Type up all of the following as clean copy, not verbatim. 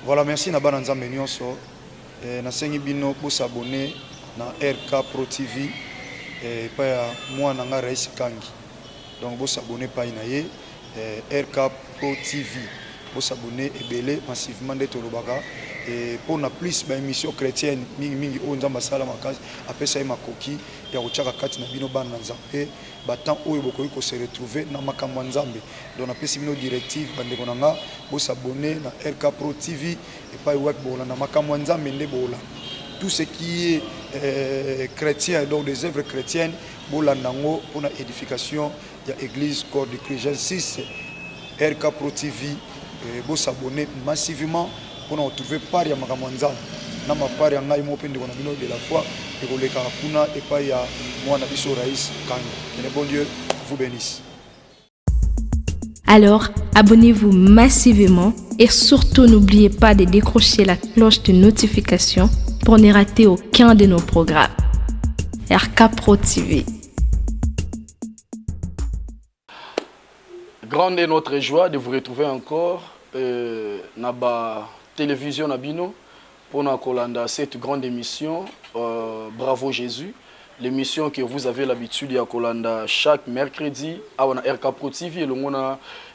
Voilà, merci na bana nzambe nyonso. Nasengi bino pour s'abonner na RK Pro TV pa ya moi nanga Rais Kangi. Donc vous s'abonner pa inaye RK Pro TV. Vous s'abonner ebele massivement de Tolobaka et pour na plus ba émission chrétienne mingi o nzamba sala makazi apesa e makoki ya kochaka kati na bino bana nzambe batant oyo bokoki ko se retrouver na makambo nzambe. Donc na pesi bino directive bande konanga vous s'abonner na RK Pro TV et pas web bola na makambo nzambe nde bola. Tout ce qui est chrétien, donc des œuvres chrétiennes, pour la édification de l'église Corps de Christ. J'insiste, RK Pro TV, vous s'abonner massivement pour nous retrouver par ya Makamanzam. Na ma part ya ngai mo pende kona bino de la foi et ko leka kuna et pas ya moi na biso Rais Kangi. Que le bon Dieu vous bénisse. Alors, abonnez-vous massivement et surtout n'oubliez pas de décrocher la cloche de notification pour ne rater aucun de nos programmes. RK Pro TV. Grande est notre joie de vous retrouver encore dans la télévision Nabino pour nous cette grande émission Bravo Jésus. L'émission que vous avez l'habitude de Kolanda chaque mercredi à RK Pro TV et le monde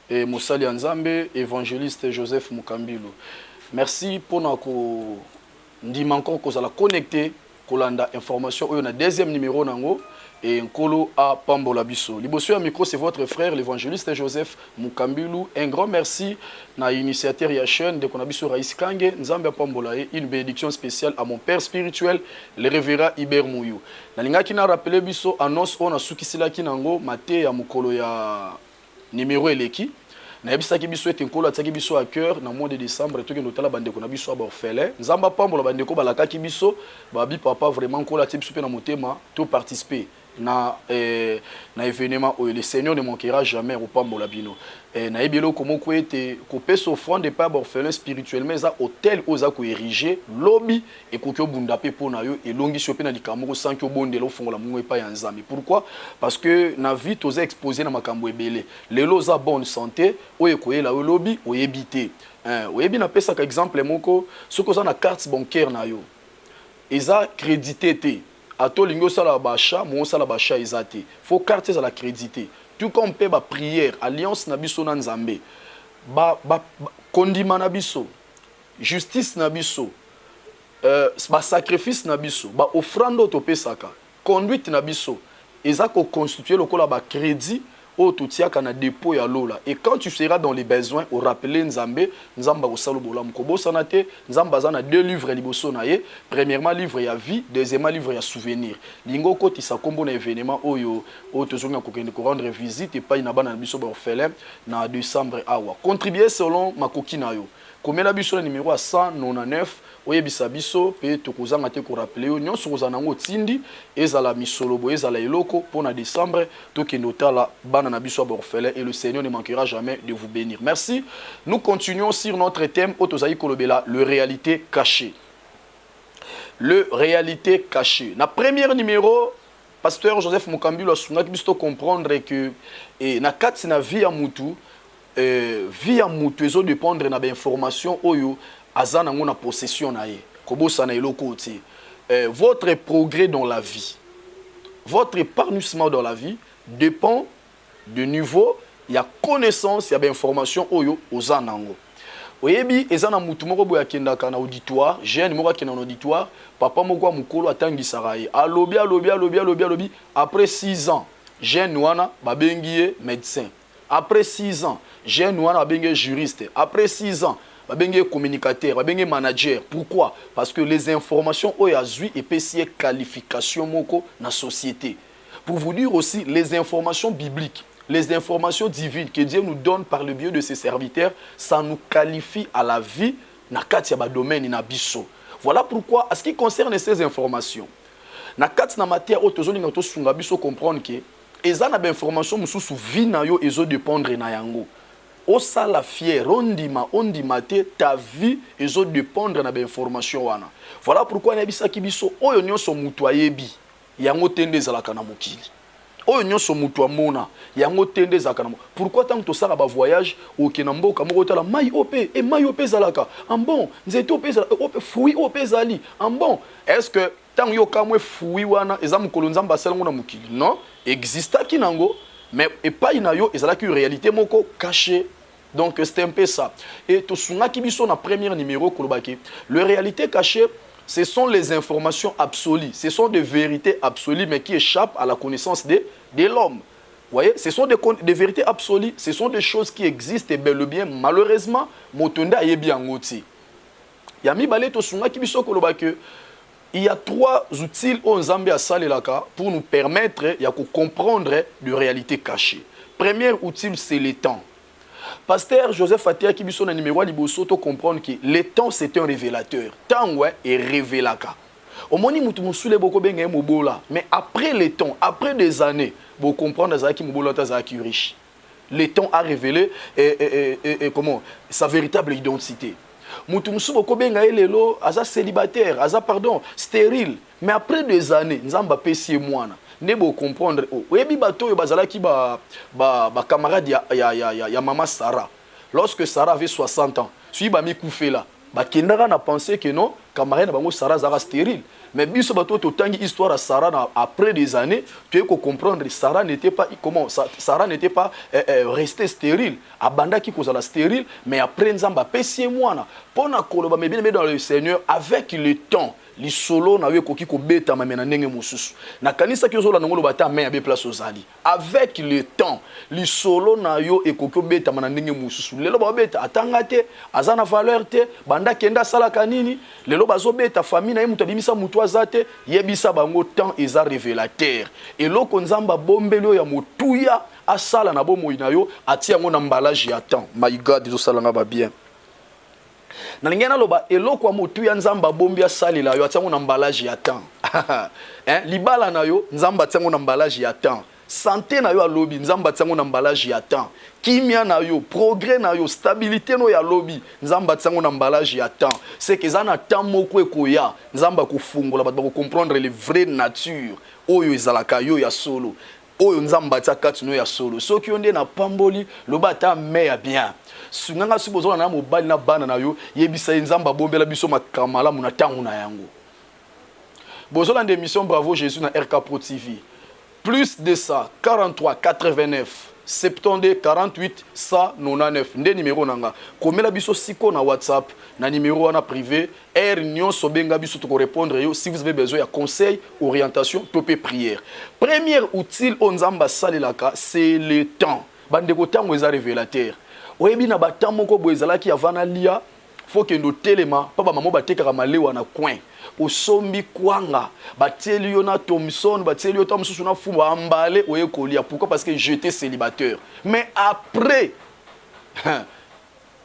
Moussali Nzambe, évangéliste Joseph Mukambilo. Merci pour nous dimanche que vous allez connecter Kolanda information. On a deuxième numéro nango et Nkolo à Pambola Bisso. Liboso à micro c'est votre frère l'évangéliste Joseph Mukambilo. Un grand merci na initiateur ya chaîne de Konabiso Rais Kangi Nzambe Pambola et une bénédiction spéciale à mon père spirituel le révérend Iber Mouyou. Na linga ki na rappeler biso annonce on a sukisila ki nango maté ya mukolo ya numéro eleki. Na yebisa ki biso ete nkolo ataki biso à cœur na mois de décembre to ke notala bandeko na biso aborfele nzamba pambola bandeko balaka ki biso babi papa vraiment nkolo ataki biso pe na motema to participer na événement où le Seigneur ne manquera jamais au pambola bino na yebelo komo ko ete ko pesa offrande de pas orphelin spirituellement za hôtel oza ko ériger lobby et ko bunda pe pona yo et longi so pe na likamoko sans que bonde lo fongola mungo pa ya nzambe. Pourquoi? Parce que na vie toza exposé na makambo ebele lelo za bonne santé o ekoyela o lobby o yebité oyebi na pesa ka exemple moko soko za na carte bancaire na yo eza crédité te ato lingo sala bacha mo sala bacha ezate faut carte za la crédité tout comme pe ba prière alliance na biso na nzambe ba kondima na biso justice na biso ba sacrifice na biso ba offrande to pesaka conduite na biso eza ko constituer lokola ba crédit au toutiaka na dépôt ya lola et quand tu seras dans les besoins au rappeler nzambe nzamba ko salo bola mkobo sanate nzamba za na deux livres liboso na ye premièrement livre ya vie deuxièmement livre ya souvenir lingo koti sa kombo na événement oyo o tozonga ko kende ko rendre visite et pas ina bana biso ba orphelin na décembre awa contribuer selon makoki na yo komela biso na numéro 199 oyebisa biso pe tokozanga te ko rappeler yo nyonso kozana ngo tindi ezala misolobo ezala eloko pour na décembre tokende otala bana na biso orphelin et le Seigneur ne manquera jamais de vous bénir. Merci. Nous continuons sur notre thème Otozaï Kolobela, le réalité cachée. Le réalité cachée. Na premier numéro pasteur Joseph Mukambilo a souligné que comprendre que na kati na vie ya mutu ezo dépendre na ba information oyo azana ngona possession na ye. Kobosa na eloko ti. Votre progrès dans la vie, votre épanouissement dans la vie dépend de niveau, il y a connaissance, il y a information oyo ozanango. Oyebi ezana mutu moko boya kendaka na auditoire, jeune moko akenda na auditoire, papa moko mukolo atangisaka ye. Alobi après 6 ans, jeune wana babengiye médecin. Après 6 ans, jeune wana babengiye juriste. Après 6 ans, babengiye communicateur, babengiye manager. Pourquoi? Parce que les informations oyo azui epesi qualification moko na société. Pour vous dire aussi les informations bibliques, les informations divines que Dieu nous donne par le biais de ses serviteurs, ça nous qualifie à la vie na kati ya ba domaine na biso. Voilà pourquoi, à ce qui concerne ces informations, na kati na matière otozolinga to sunga biso comprendre que eza na ba information mususu vie na yo ezo dépendre na yango. Osa la fière, ondima te ta vie ezo dépendre na ba information wana. Voilà pourquoi na bisa ki biso oyo nyonso mutu ayebi yango tende ezalaka na mokili. oyo nyonso mutu amona yango tende zakana pourquoi tant to sara ba voyage au kenambo kamoko tala mai opé et mai opé zalaka en bon nzeto opé opé fruit opé zali en bon est-ce que tant yo kamwe fruit wana ezamu kolonzamba salango na mukili non exista kinango mais et pas inayo ezalaki une réalité moko cachée. Donc c'est un peu ça. Et tout sunga qui biso na premier numéro kolobaki. Le réalité cachée, ce sont les informations absolues, ce sont des vérités absolues mais qui échappent à la connaissance de l'homme. Vous voyez, ce sont des vérités absolues, ce sont des choses qui existent et bel et bien malheureusement motonda yebi angoti. Yami balé to sunga ki biso kolobaki. Il y a 3 outils au Nzambe à Salelaka pour nous permettre de comprendre de réalité cachée. Premier outil, c'est le temps. Pasteur Joseph Atia qui biso na numéro liboso to comprendre que le temps c'est un révélateur. Temps ouais est révélaka. Au moni mutu musule boko benga mobola, mais après le temps, après des années, vous comprendre ça qui mobola ta qui riche. Le temps a révélé comment sa véritable identité. Mutu musu boko benga elelo aza célibataire, aza pardon, stérile, mais après des années, nzamba pesi mwana. Ne bo comprendre oyebi bato yo bazalaki ba camarade ya maman Sarah. Lorsque Sarah avait 60 ans, suivi ba mi koufela ba kendaka na penser que non camarade na bango Sarah zara stérile. Mais biso bato to tangi histoire à Sarah après des années, tu peux comprendre Sarah n'était pas comment Sarah n'était pas restée stérile. Abanda qui cause la stérile, mais après nzamba pesi mwana pona koloba mais bien dans le Seigneur avec le temps. Li solo na yo koki ko beta mamena ndenge mosusu na kanisa ki zola ngolo bata me abe place ozali avec le temps li solo na yo ekoki beta mana ndenge mosusu lelo ba beta atanga te azana valeur te banda kenda sala kanini lelo bazo beta famille na ye mutu abimisa mutu azate yebisa bango temps eza révélateur eloko nzamba bombelo ya motuya asala na bomoi na yo atia ngo na emballage ya temps my god zo sala nga ba bien. Na lingena loba eloko motu ya nzamba bombi ya salila yo atango na emballage ya temps. Hein libala na yo nzamba atango na emballage ya temps. Santé na yo a lobby nzamba atango na emballage ya temps. Kimia na yo progrès na yo stabilité no ya lobby nzamba atango na emballage ya temps. C'est que ça na temps moko ekoya nzamba ko fungola ba ko comprendre les vraies natures oyo ezalaka yo ya solo. Oyo nzamba atakati no ya solo. Soki onde na pamboli loba ta me ya bien. Sunganga subozo na mobali na bana na yo yebisa nzamba bombela biso makamala muna tangu na yango. Bozola d'émission Bravo Jésus na RK Pro TV. Plus de ça 43 89 72 48 199 nde numéro nanga. Komela biso siko na WhatsApp na numéro wana privé nyonso benga biso to répondre yo si vous avez besoin de conseils, orientation, topé prière. Premier outil on nzamba salelaka c'est le temps. Bande ko tango eza révélateur. Oyebi na batambo ko boezalaki avana lia faut que ndo telema papa maman batekaka malewa na coin osombi kwanga bateli yo na Thomson bateli yo Thomson na fumba ambale oyekolia pourquoi parce que j'étais célibataire mais après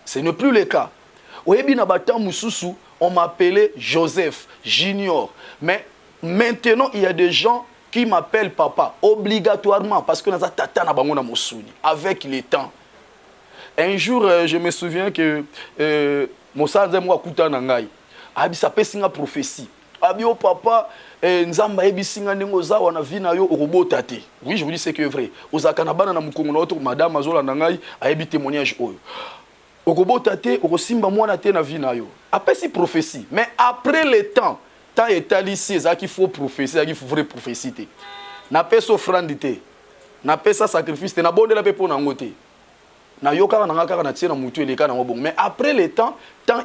ce n'est plus le cas. Oyebi na batambo mususu on m'appelait Joseph Junior mais maintenant il y a des gens qui m'appellent papa obligatoirement parce que naza tata na bango na mosuni avec le temps. Un jour, je me souviens que Moussa Nzemwa Kuta Nangai, Abisa Pesinga prophétie. Abio papa, Nzamba Ebisinga Nengoza, wana vina yo robotate. Oui, je vous dis c'est que vrai. Ozakanabana na mukongo na autre madame Azola Nangai a ebi témoignage oyo. Robotate, Rosimba mwana te na vina yo. Après c'est prophétie. Mais après le temps est ici, ça qu'il faut prophétie, ça qu'il faut vraie prophétie. Na peso offrande te. Na pesa sacrifice te na bonde la pe pona ngote. Na yoka na ngaka na tiena mutu eleka na ngobong mais après le temps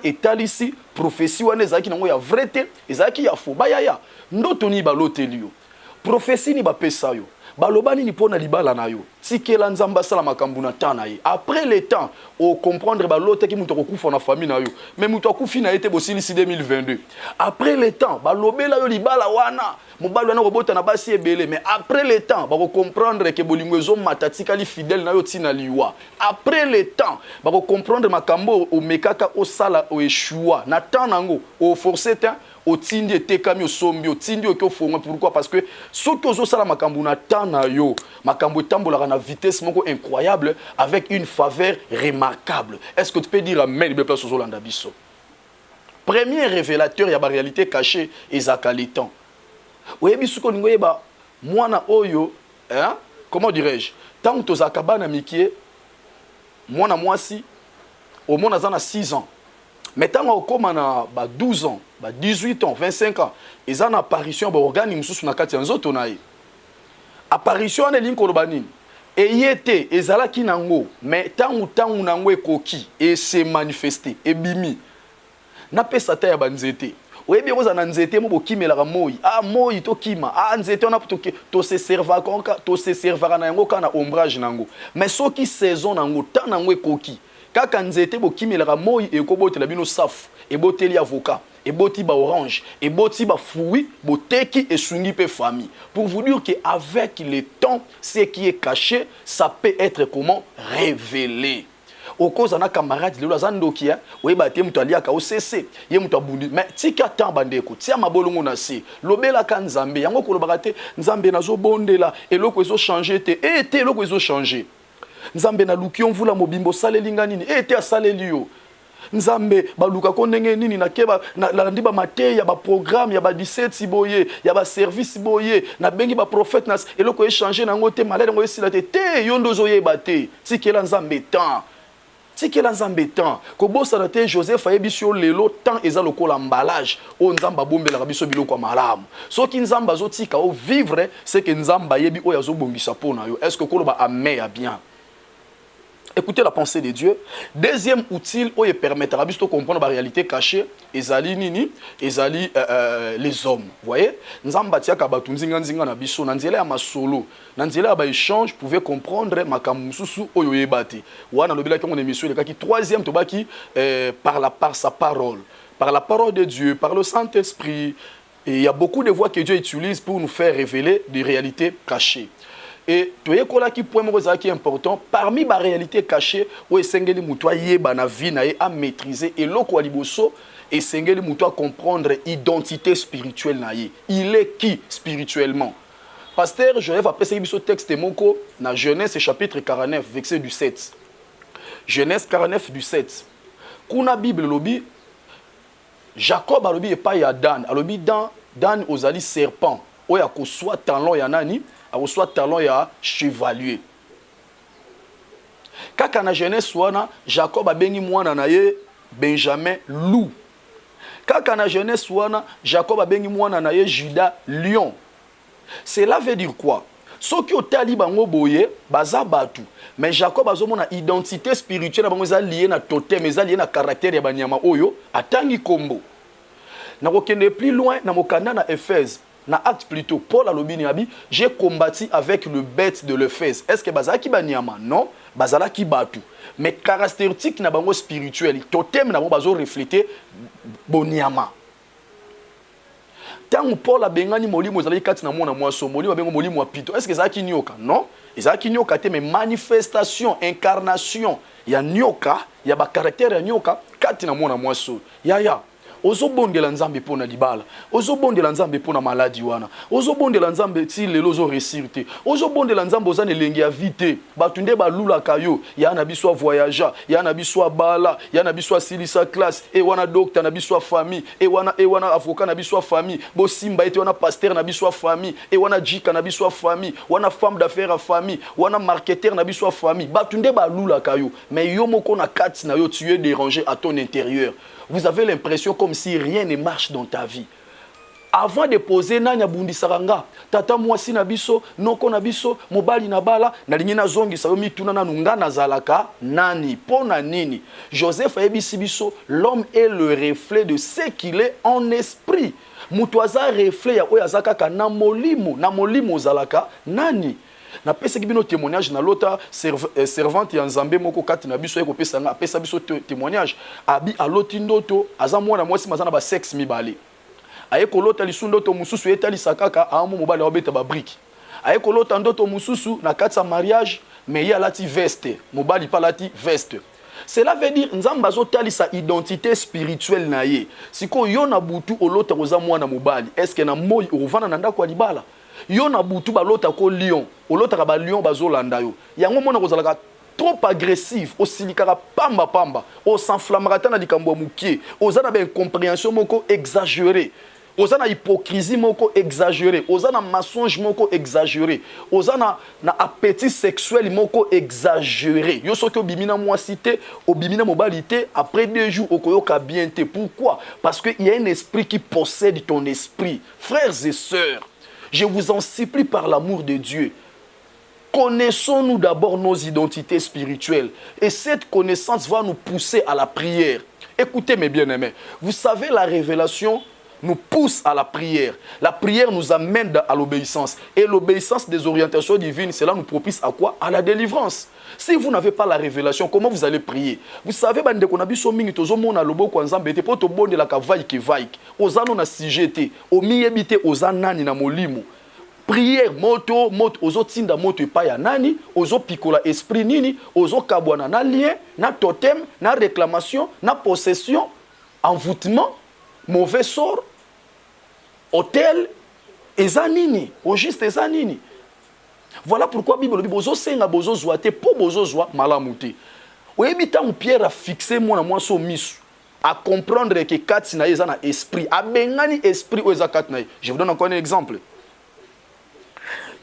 est ici prophétie wana ezaki nango ya vrai te ezaki ya faux ba ya ndoto ni baloteli yo prophétie ni ba pesa yo balobani ni pona libala na yo tikela nzamba sala makambu na temps na ye après le temps o comprendre balote ki mutu kokufa na famille na yo mais mutu akufi na été bosilisi 2022 après le temps balobela yo libala wana mobali wana robota na basi ebele mais après le temps bako comprendre que bolingo ezo matatika li fidèle na yo tina liwa après le temps bako comprendre makambo o mekaka o sala o eshua na temps nango o forcer temps o tindi etekami o sombi o tindi o ko fonga pourquoi parce que soki ozo sala makambo na temps na yo makambo etambolaka na vitesse moko incroyable avec une faveur remarquable. Est-ce que tu peux dire amen be place ozolanda biso? Premier révélateur ya ba réalité cachée ezaka le temps. Oyebi suko ningo yeba mwana oyo hein comment dirais-je, tant que tu na mikie, moi na mwasi, au moins na 6 ans. Mais tant que na 12 ans, 18 ans, 25 ans, ils ont apparition ba organe mususu na kati ya nzoto na ye. Apparition na linko lobanini. Et yete ezala ki nango, mais tant nango ekoki et se manifester et bimi. Na pesa ta ya banzete. Oyebi oza na nzete mo bokimelaka moi. Ah moi to kima. Ah nzete on a to se serva konka, to se servara na yango kana ombrage nango. Mais soki saison nango tant nango ekoki. Kaka nzete bokimelaka moi ekobotela bino safu, eboteli avocat, eboti ba orange, eboti ba fruits, boteki esungi pe famille. Pour vous dire que avec le temps, ce qui est caché, ça peut être comment révélé. Au cause na camarade lelo azandokia oyeba te mutu aliaka OCC ye mutu abundi mais tika tamba ndeko tia mabolongo na se lobela ka nzambe yango kolobaka te nzambe nazobondela eloko ezo changer te te eloko ezo changer nzambe na luki onvula mobimbo salelinga nini te asaleli yo nzambe baluka ko ndenge nini na keba na ndiba mateya ba programme ya ba 17 boye ya ba service boye na bengi ba prophète na eloko e changer nango te malade ngo esila te yo ndozo yeba te tikela nzambe temps. Si que l'ensemble temps, kobo sarate Joseph ayebisio lelo temps eza lokola emballage o nzamba bombela biso biloko malamu. So ki nzamba zotika o vivre c'est que nzamba yebi o yazo bongisa pona yo. Est-ce que koloba amen ya bien? Écoutez la pensée de Dieu. Deuxième outil où il permettra de comprendre la réalité cachée, ezali nini, ezali les hommes. Vous voyez? Nzamba tia kabatu nzinga nzinga na biso, nanzela ya masolo, nanzela ya ba échange pouvait comprendre makamususu oyo yebate. Wana lobela ki on émission le qui troisième to baki par sa parole, par la parole de Dieu, par le Saint-Esprit. Et il y a beaucoup de voix que Dieu utilise pour nous faire révéler des réalités cachées. Et tu es qui point qui est important parmi les réalités cachées où esengeli muto yeba na vie na a maîtriser et loko aliboso esengeli muto comprendre identité spirituelle na ye. Il est qui spirituellement? Pasteur Joseph après ce texte moko na Genèse chapitre 49 verset du 7. Genèse 49 du 7. Kuna Bible lobi Jacob a lobi et pas ya Dan. A lobi Dan ozali serpent. Oya ko soit talon ya nani? A soit talon ya chevalier. Kaka na Genèse wana Jacob a bengi mwana na ye Benjamin loup. Kaka na Genèse wana Jacob a bengi mwana na ye Judas lion. Cela veut dire quoi? Soki otali bango boye baza batu. Mais Jacob azomona identité spirituelle bango za lié na totem, eza lié na caractère ya banyama oyo atangi kombo. Na kokende plus loin na mokanda na Éphèse. Na acte plutôt, Paul alobini abi, j'ai combattu avec le bête de l'Éphèse. Est-ce que bazala ki banyama? Non, bazala ki batu. Mais caractéristique na bango spirituel, totem na bango bazo refléter bonyama. Tant Paul a bengani molimo zali kati na mona mwaso, molimo bengo molimo apito. Est-ce que ça ki nyoka? Non, ça ki nyoka te mais manifestation, incarnation, ya nyoka, ya ba caractère ya nyoka kati na mona mwaso. Ya. Ozobondela nzambe pona libala, ozobondela nzambe pona maladi wana, ozobondela nzambe ti lelo zo resirte, ozobondela nzambe ozana elengi ya vite, batunde balula kayo, ya na biso voyager, ya na biso bala, ya na biso silisa classe, e wana docteur na biso famille, e wana avocat na biso famille, bo simba ete wana pasteur na biso famille, e wana jika na biso famille, wana femme d'affaires à famille, wana marketeur na biso famille, batunde balula kayo, mais yo moko na kati na yo tu es dérangé à ton intérieur. Vous avez l'impression comme si rien ne marche dans ta vie. Avant de poser nanya bundi saranga, tata mwasi na biso, noko na biso, mobali na bala, na lingina zongi sa yomi tuna na nungana zalaka, nani, pona nini. Joseph ayebisi biso, l'homme est le reflet de ce qu'il est en esprit. Mutuaza reflet ya oyazaka ka na molimo zalaka, nani. Na pesa kibino témoignage na lota servante ya nzambe moko kati na biso eko pesa nga pesa biso témoignage abi aloti ndoto aza mwana mwasi mazana ba sexe mibale ayeko lota lisundoto mususu etali sakaka amo mobale obeta ba brique ayeko lota ndoto mususu na kati sa mariage mais ya lati veste mobali pa lati veste. Cela veut dire nzamba zotali sa identité spirituelle na ye siko yo na butu olota koza mwana mobali est-ce que na moyi ovana na ndako libala yo na butu balota ko lion olota ba lion bazolanda yo yango mona kozalaka trop agressif osilikaka pamba o s'enflammera ta na likambo mukie ozana ba incompréhension moko exagéré oza na hypocrisie moko exagéré, oza na mensonge moko exagéré, oza na appétit sexuel moko exagéré. Yo soki obimina mwasité, obimina mobalité, après 2 jours okoyoka bien te. Pourquoi? Parce qu'il y a un esprit qui possède ton esprit. Frères et sœurs, je vous en supplie par l'amour de Dieu, connaissons-nous d'abord nos identités spirituelles. Et cette connaissance va nous pousser à la prière. Écoutez mes bien-aimés, vous savez la révélation nous pousse à la prière. La prière nous amène à l'obéissance. Et l'obéissance des orientations divines, cela nous propice à quoi? À la délivrance. Si vous n'avez pas la révélation, comment vous allez prier? Vous savez, bande qu'on a vu so mingi tozo mona lobo kwa nzambe te poto bonde la ka vaiki vaiki. Ozano na sijete, omiyebite ozanani na molimo. Prière moto ozo tinda moto epa ya nani, ozo pikola esprit nini, ozo kabwana na lien, na totem, na réclamation, na possession, envoûtement, mauvais sort, hôtel, ezanini, au juste ezanini. Voilà pourquoi Bible dit bozo senga bozo zoate po bozo zoa malamuté. Oyebi tant Pierre a fixé moi na moi so misu à comprendre que kati na eza na esprit, a bengani esprit o eza kati na. Je vous donne encore un exemple.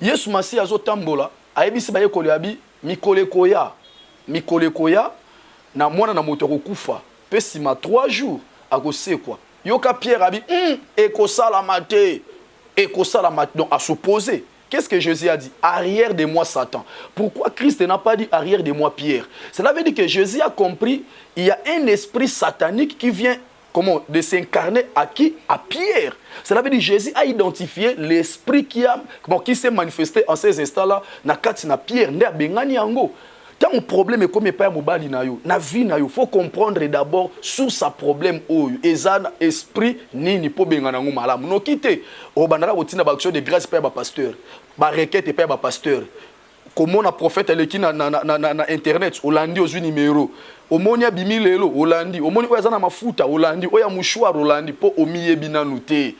Yesu Masi azo tambola, ayebisi ba yekoli abi mikole koya na mwana na moto kokufa. Pe sima 3 jours akosekwa. Yoka Pierre a dit, ekosalamate, donc à s'opposer. Qu'est-ce que Jésus a dit? Arrière de moi Satan. Pourquoi Christ n'a pas dit arrière de moi Pierre? Cela veut dire que Jésus a compris, il y a un esprit satanique qui vient de s'incarner à qui? À Pierre. Cela veut dire que Jésus a identifié l'esprit qui s'est manifesté en ces instants-là, na kati na Pierre, ne bengani yango. Tant mon problème est comme pas mobali na yo, na vie na yo, faut comprendre d'abord sous sa problème oyo, ezana esprit nini po bengana ngo malamu. No kite, o bandara botina ba action de grâce pa ba pasteur, ba requête pa ba pasteur. Comment na prophète eleki na internet, olandi ozu numéro. Omoni abimi lelo, olandi, omoni oyazana mafuta, olandi, oya mouchoir olandi po omiyebi nanu te.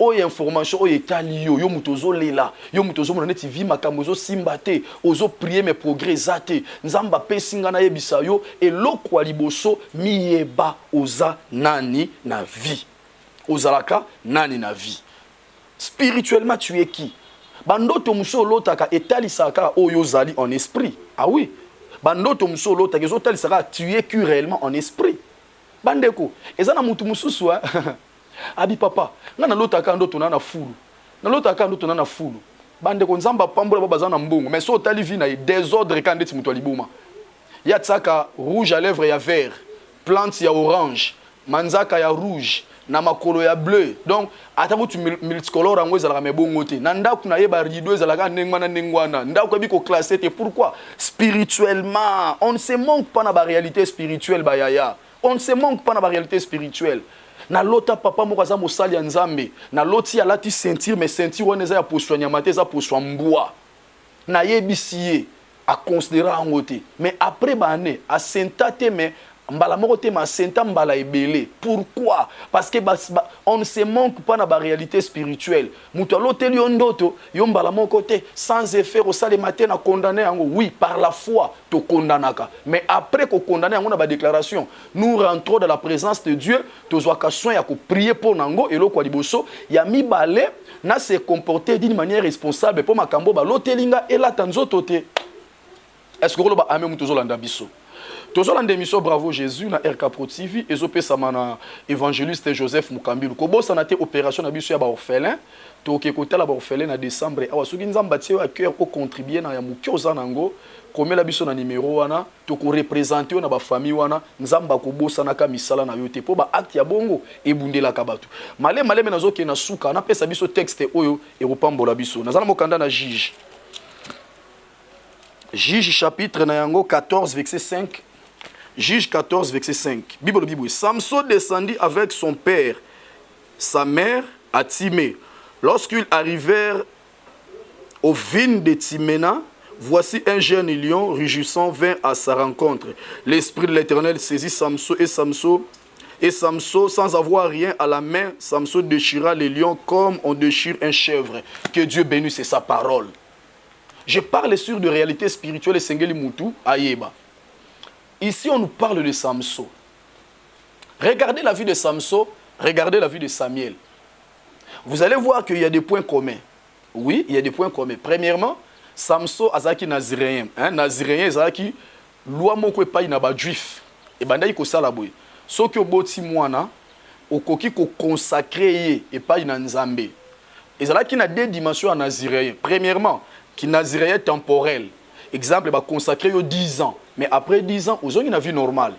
Oye information oye etali yo mutozo lela yo mutozo mona neti vi makambo zo simbate ozo prier mes progrès zate nzamba pesinga na yebisa yo eloko ya liboso miyeba oza nani na vie ozalaka nani na vie spirituellement tu es qui bandoto muso lotaka etali saka oyo zali en esprit. Ah oui, bandoto muso lotaka zo tali saka tu es qui réellement en esprit bandeko ezana mutu mususu abi papa ngana lotaka ndoto na fulu na lotaka ndoto na fulu bande ko nzamba pambola baba zana mbongo mais so tali vi na désordre quand ndeti mutu alibuma ya tsaka rouge à lèvres ya vert plante ya orange manzaka ya rouge na makolo ya bleu donc atako tu multicolore ngo ezala me bongo te na ndaku na yeba rideau ezala ka nengwana nengwana ndaku bi ko classer te. Pourquoi? Spirituellement on ne se manque pas na ba réalité spirituelle ba yaya, on ne se manque pas na ba réalité spirituelle. Na lota papa moko za mosali ya nzambe na loti alati sentir mais sentir on eza ya poswanya mate za poswa mbwa na yebisiye a considérer angote mais après bané a sentate mais mbala moko te ma senta mbala ebele. Pourquoi? Parce que on ne se manque pas na ba réalité spirituelle. Muto loteli ndoto yo mbala moko te sans effet au sale matin na condamner yango. Oui, par la foi to condamnaka. Mais après ko condamner yango na ba déclaration, nous rentrons dans la présence de Dieu, to zwa ka soin ya ko prier pour nango et loko liboso ya mibale na se comporter d'une manière responsable pour makambo ba lotelinga et la tanzoto te. Est-ce que ba ame muto zo landa biso? Toujours dans l'émission Bravo Jésus na RK Pro TV ezope samana évangéliste Joseph Mukambilu ko ça na té opération na biso ya ba orphelin to ke kotala ba orphelin na décembre awa soki nzamba tie à cœur ko contribuer na ya mukioza nango komela biso na numéro wana to ko représenter na ba famille wana nzamba ko na ka misala na yote po ba acte ya bongo ebundela ka batu male nazo ke na suka na pesa biso texte oyo e kopambola biso nazana mokanda na Juge chapitre na yango 14 verset 5. Juge 14, verset 5. Bible. Samson descendit avec son père, sa mère, à Timée. Lorsqu'ils arrivèrent aux vignes de Tiména, voici un jeune lion rugissant vint à sa rencontre. L'esprit de l'Éternel saisit Samson et Samson, sans avoir rien à la main, Samson déchira les lions comme on déchire un chèvre. Que Dieu bénisse sa parole. Je parle sur de réalité spirituelle et Sengeli Moutou, Ayeba. Ici, on nous parle de Samson. Regardez la vie de Samson, regardez la vie de Samuel. Vous allez voir qu'il y a des points communs. Oui, il y a des points communs. Premièrement, Samson azaki naziréen. Naziréen azaki loi moko epai na ba juif. Et bandai ko sala boy. Soki oboti mwana okoki ko consacrer epai na Nzambe. Ezalaki na deux dimensions en naziréen. Premièrement, qui naziréen temporel. Exemple, ba consacrer yo 10 ans. Mais après 10 ans, ozongi na vie normale.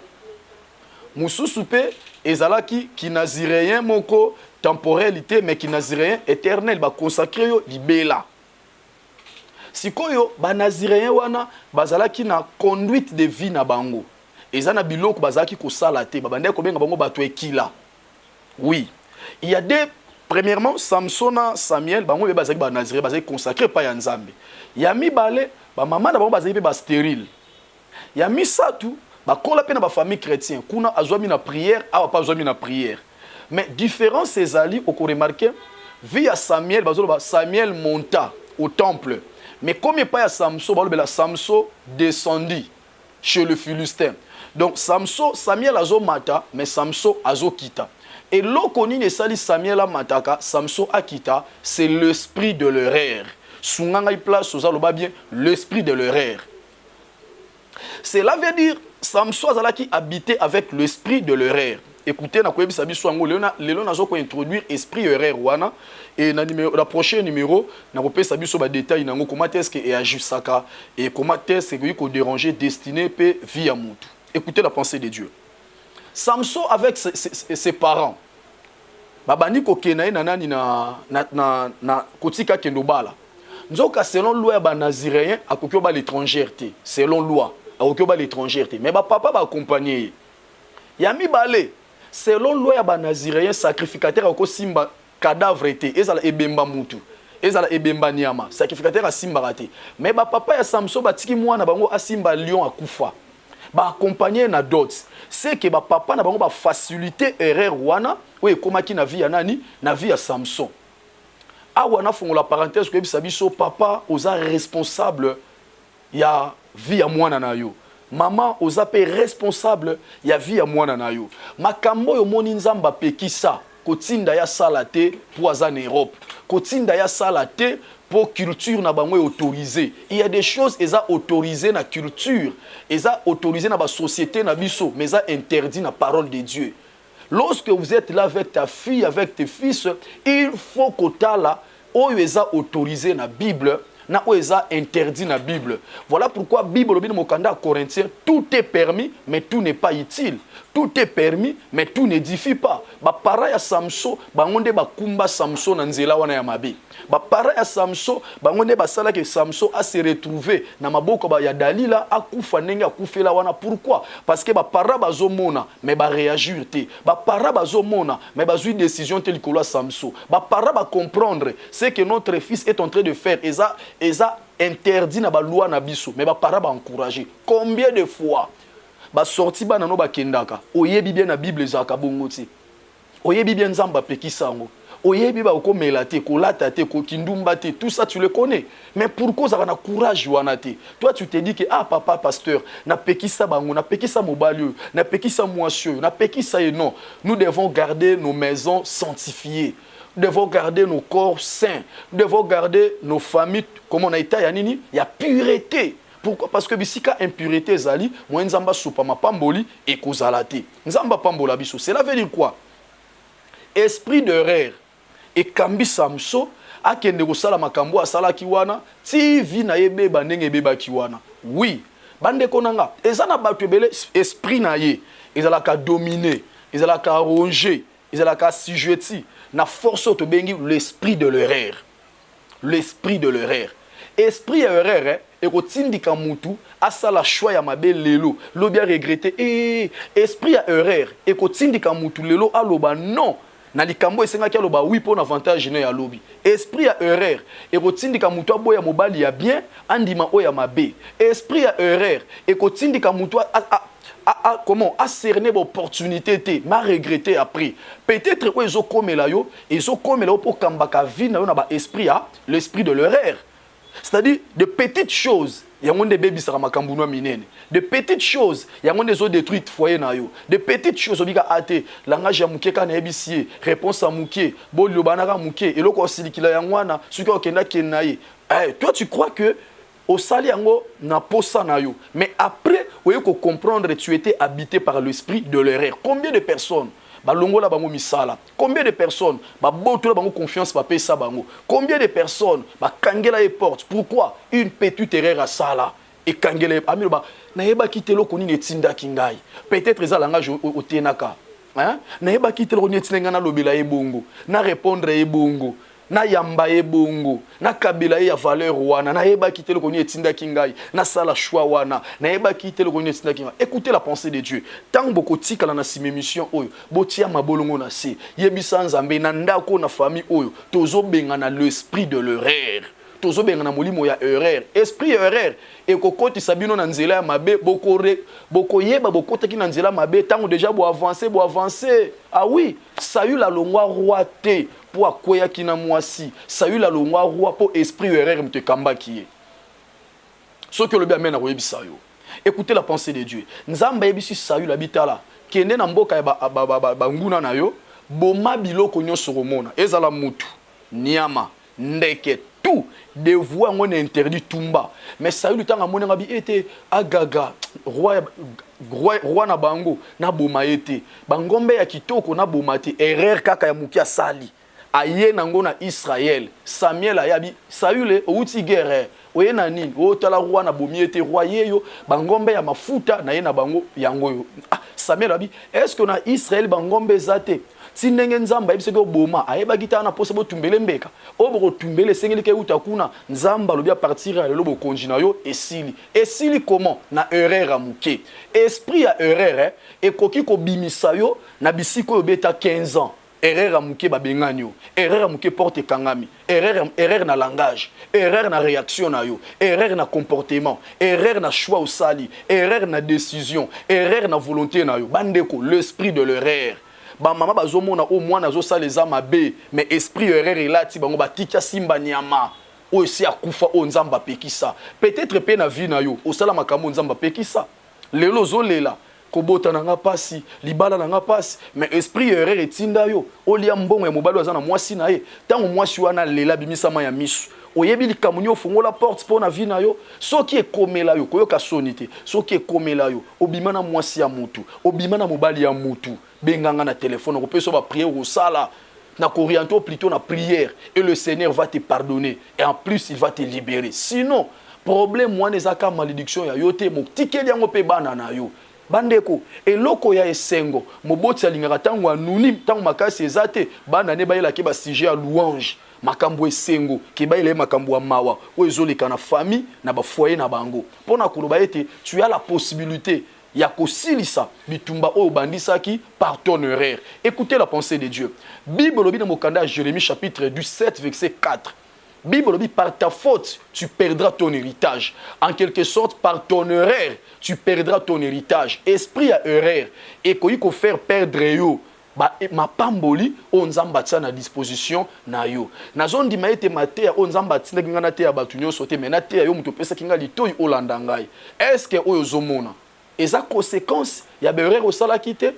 Mususu pe ezalaki ki naziréen moko temporalité mais qui naziréen éternel ba consacrer yo libela. Sikoyo ba naziréen wana bazalaki na conduite de vie na bango. Ezana biloko bazalaki ko sala te ba bande ko benga bango bato ekila. Oui, il y a des premièrement Samson Samuel bango be bazalaki ba naziréen bazalaki consacré pa ya Nzambe. Ya mibale ba maman na bango bazalaki ba stérile. Ya misatu ba kola pe na ba famille chrétien kuna azwami na prière awa pa azwami na prière. Mais différence ezali oko remarquer via Samuel bazolo Samuel monta au temple. Mais comme il n'y a pas Samson, Samson descendit chez le Philistin. Donc Samson, Samuel azo mata, mais Samson azo kita. Et l'okoni ne sali Samuel a mataka, Samson a kita, c'est l'esprit de l'erreur. Sunganga place aux bien l'esprit de l'erreur. Cela veut dire Samson azala qui habitait avec l'esprit de l'erreur. Écoutez, na koyebi sabi swango lelo nazo ko introduire esprit erreur wana et na numéro la prochain numéro na ko pe sabi so ba détail nango comment est-ce que agissaka et comment est-ce que ko déranger destiné pe vie à mutu. Écoutez la pensée de Dieu. Samson avec ses parents babani ko kenaye nanani na kotika kendobala. Nzoka selon loi ba naziréen akokyo ba l'étrangèreté, selon loi akokyo ba l'étrangèreté, mais ba papa ba accompagner. Yami balé selon loi ya ba naziréen sacrificateur ako simba cadavre été ezala ebemba mutu ezala ebemba nyama sacrificateur asimba raté mais ba papa ya Samson batiki mwana bango asimba lion akufa ba accompagner na dot c'est que ba papa na bango ba faciliter erreur wana oui komaki na vie ya nani na vie ya Samson awa na fongola parenthèse ko ebisa biso papa oza responsable ya vie ya mwana na yo. Maman ozape responsable ya vie ya mwana na yo. Makambo yo moni nzamba pekisa kotinda ya salate pour azan Europe. Kotinda ya salate pour culture na bango autorisé. Il y a des choses eza autorisées na culture, eza autorisé na ba société na biso, mais eza interdit na parole de Dieu. Lorsque vous êtes là avec ta fille, avec tes fils, il faut kotala oyo eza autorisé na Bible. Na oeza interdit na Bible. Voilà pourquoi Bible obino mokanda Corinthiens tout est permis mais tout n'est pas utile. Tout est permis mais tout n'édifie pas. Ba para ya Samson bangonde ba kumba Samson na nzela wana ya mabe. Ba para ya Samson bangonde ba sala que Samson a se retrouvé na maboko ba ya Dalila akufa ndenge akufela wana. Pourquoi? Parce que ba para bazomona mais ba réagir te. Ba para bazomona mais ba zui décision telle que la Samson. Ba para ba comprendre ce que notre fils est en train de faire eza interdit na ba loi na biso mais ba para ba encourager. Combien de fois ba sorti ba nano ba kendaka oyebi bien na Bible ezaka bongo ti oyebi bien nzamba pekisa ngo oyebi ba okomela te kolata te ko kindumba te tout ça tu le connais mais pourquoi ça na courage wana te toi tu te dis que ah papa pasteur na pekisa bango na pekisa mobali na pekisa mwasio na pekisa et non nous devons garder nos maisons sanctifiées. Nous devons garder nos corps sains. Nous devons garder nos familles, comme on a été, il y a pureté. Pourquoi? Parce que bisika impureté zali, moi nzamba soupa ma pamboli et kozalate. Nzamba pambola biso. Cela veut dire quoi? Esprit d'erreur et kambi Samson akende kosala makambo asala kiwana ti vi na yebe bandenge beba kiwana. Oui, bande konanga ezana bato ebele esprit na ye ezalaka dominer, ezalaka ronger, ezalaka assujetti na force to bengi l'esprit de l'erreur. L'esprit de l'erreur. Esprit ya erreur et kotindika mutu asala choix ya mabe lelo lo bien regretter esprit ya erreur et kotindika mutu lelo aloba non na likambo esenga ki aloba oui pour avantage ne ya lobi. Esprit ya erreur et kotindika mutu aboya mobali ya bien andima o ya mabe. Esprit ya erreur et kotindika mutu comment a cerner l'opportunité te m'a regretté après peut-être que ils ont comme là pour kambaka vie na ba esprit a l'esprit de l'erreur, c'est-à-dire de petites choses yango nde bebisaka makambo no minene. De petites choses yango nde zo détruite foyer na yo. De petites choses obika ate langage ya muke kana ebisie réponse à muke bo lobanaka muke eloko silikila yango wana suka okenda kenaye. Toi tu crois que au sali yango na posa na yo, mais après oye ko comprendre tu étais habité par l'esprit de l'erreur. Combien de personnes balongola bango misala, combien de personnes babotola bango confiance ba pesa bango, combien de personnes bakangela e porte, pourquoi une petite erreur à sala et kangela ami ba na yeba kitelo koni netinda kingai, peut-être ça langage au tenaka, hein, na yeba kitelo koni netinga na lobela e bongo na répondre e bongo na yamba e bongo na kabila ya valeur wana na yeba kitelo koni etinda kingai na sala choix wana na yeba kitelo koni etinda kingai. Écoutez la pensée de Dieu. Tant boko tikala na simémission oyo botia mabolongo na se yebisa nzambe na ndako na famille oyo tozo benga na l'esprit de l'erreur, tozo benga na molimo ya erreur, esprit erreur et kokoti sabino na nzela ya mabe boko yeba boko taki na nzela mabe tango déjà bo avancer. Ah oui, Saül la longwa roi te pour akoya kina mwasi, Saül la longwa roi pour esprit erreur mte kamba kiye. Ce que le bien mène à yebisa yo. Écoutez la pensée de Dieu. Nzamba yebisi Saül habitala kende na mboka ya nguna na yo boma biloko nyonso komona ezala mutu niama ndeke tout de voix on interdit tumba, mais Saül tanga monenga bi ete agaga roi na bango na boma ete bangombe ya kitoko na boma te erreur kaka ya mukia sali aye nango na Israël. Samuel ayabi Saül outi guerre oye na nini o tala roi na bomi ete roi yeyo bangombe ya mafuta na ye na bango yango yo. Samuel abi est-ce que na Israël bangombe zate sinenge nzamba ebise ko boma ayeba kita na posa bo tumbele mbeka oboko tumbele sengeli ke utakuna nzamba lobi a partir ya lobo konjina yo esili comment na erreur amuke esprit ya erreur ekoki ko bimisa yo na bisiko yo beta 15 ans. Erreur amuke babengani yo, erreur amuke porte kangami, erreur na langage, erreur na réaction na yo, erreur na comportement, erreur na choix au sali, erreur na décision, erreur na volonté na yo. Bandeko l'esprit de l'erreur. Ba mama bazomona au moins nazo sa les amabe, mais esprit erreur elati bango batika simba nyama. O esi akufa o nzamba pekisa. Peut-être pe na vie na yo, o sala makambo nzamba pekisa. Lelo zo lela. Kobota nanga pasi, libala nanga pasi, mais esprit erreur etinda yo. Olia mbongo ya mobali wazana mwasi na ye. Tango mwasi wana lela bimisama ya misu. Oyebi likamuni ofongola porte pour na vie na yo. Soki ekomela yo, koyoka sonite. Soki ekomela yo, obima na mwasi ya mutu, obima na mobali ya mutu. Benganga na téléphone, on peut so ba prier au sala. Na orienter plutôt na prière et le Seigneur va te pardonner et en plus il va te libérer. Sinon, problème moi nezaka malédiction ya yote moktikeli yango pe bana na yo. Bandeko eloko ya esengo moboti alingaka tango anuni tango makasi ezate bana ne bayela ke ba sujet ya louange makambo esengo ke bayela makambo ya mawa o ezoleka na famille na ba foyer na bango pona koloba ete tu as la possibilité ya kosilisa bitumba o bandisaki par ton erreur. Écoutez la pensée de Dieu. Bible lobi na mokanda Jérémie chapitre 7 verset 4. Bible dit par ta faute, tu perdras ton héritage. En quelque sorte, par ton erreur, tu perdras ton héritage. Esprit à erreur. Et qu'il faut faire perdre yo. Ma pamboli, on zambatsa na disposition na yo. Na zone di maete maté, on zambatsa na te abatunyo sote, mais na te yo muto pesa kinga litoy olandangai. Est-ce que oyo zomona? Et ça conséquence, il y a erreur au sala kité.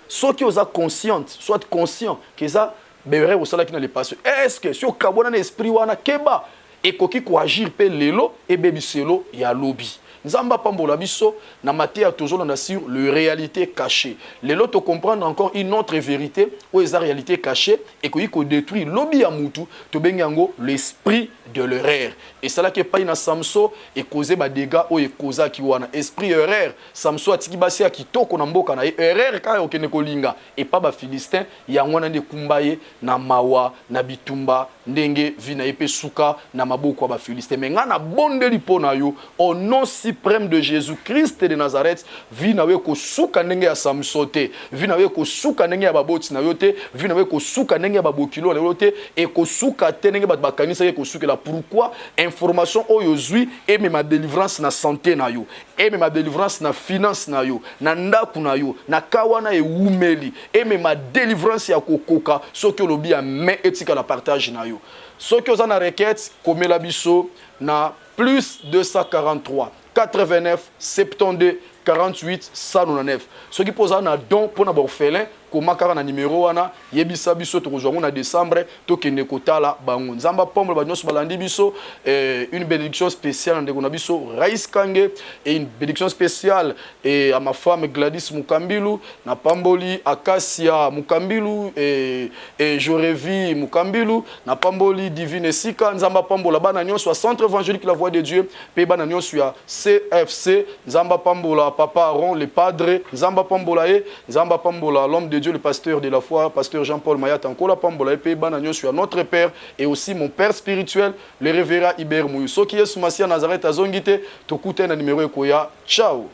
Soit qui osa consciente, soit conscient que ça beurre au sala qui ne passe. Est-ce que si au kabona esprit wana keba et koki ko agir pe lelo et bebiselo ya lobby. Nzamba pambola biso na matière toujours on assure le réalité cachée. Lelo to comprendre encore une autre vérité ou esa réalité cachée et koki ko détruire lobby ya mutu to bengango l'esprit de l'erreur. Et cela qui pas na Samso et causer ba dégâts ou et causa ki wana esprit erreur. Samso atiki basi ya kitoko na mboka na erreur ka okene kolinga et pas ba philistin ya ngwana nde kumbaye na mawa na bitumba ndenge vina epe suka na maboko ba philistin mais ngana bondeli pona yo au nom suprême de Jésus-Christ de Nazareth vina we ko suka ndenge ya Samso te vina we ko suka ndenge ya baboti na yo te vina we ko suka ndenge ya babokilo na yo te et ko suka te ndenge bat bakanisa ko suka la pourquoi information oyo zui et ma délivrance na santé na yo et ma délivrance na finance na yo na ndaku na yo na kawana e umeli et ma délivrance ya kokoka soki olobi ya main etika la partage na yo soki ozana requête komela biso na plus 243 89 72 48 199. Ce qui pose un don pour un orphelin, comment car un numéro wana yebisa biso to rejoindre en décembre to kende kotala bango nzamba pombo ba nyos balandi biso une bénédiction spéciale de biso Rais Kange et une bénédiction spéciale et à ma femme Gladys Mukambilu na pamboli Acacia Mukambilu et Jorevi Mukambilu na pamboli Divine Sika nzamba pambola bana nyos centre évangélique la voix de Dieu pe bana nyos ya CFC nzamba pambola papa Aaron le padre nzamba pambola e nzamba pambola l'homme de Dieu, le pasteur de la foi, pasteur Jean-Paul Mayat, encore la Pambola, et Banagnon, sur notre père et aussi mon père spirituel, le révérend Iber Mouy. Ce qui est sous Massia Nazareth à Zongite, Tokute na numéro Ekoya. Ciao.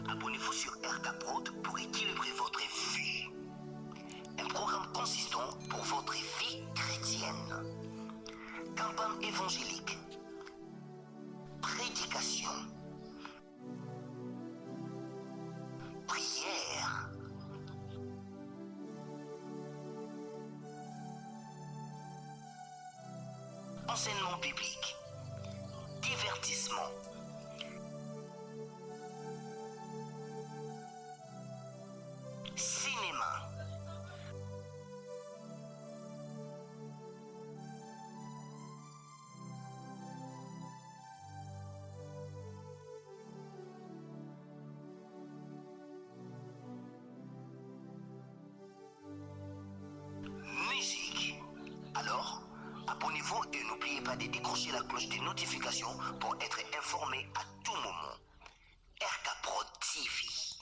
Abonnez-vous sur RK Prod pour équilibrer votre vie. Un programme consistant pour votre vie chrétienne. Campagne évangélique. Prédication. Prière. Enseignement biblique, divertissement, cinéma, musique. Alors, abonnez-vous et n'oubliez pas de décrocher la cloche des notifications pour être informé à tout moment. RK Prod TV.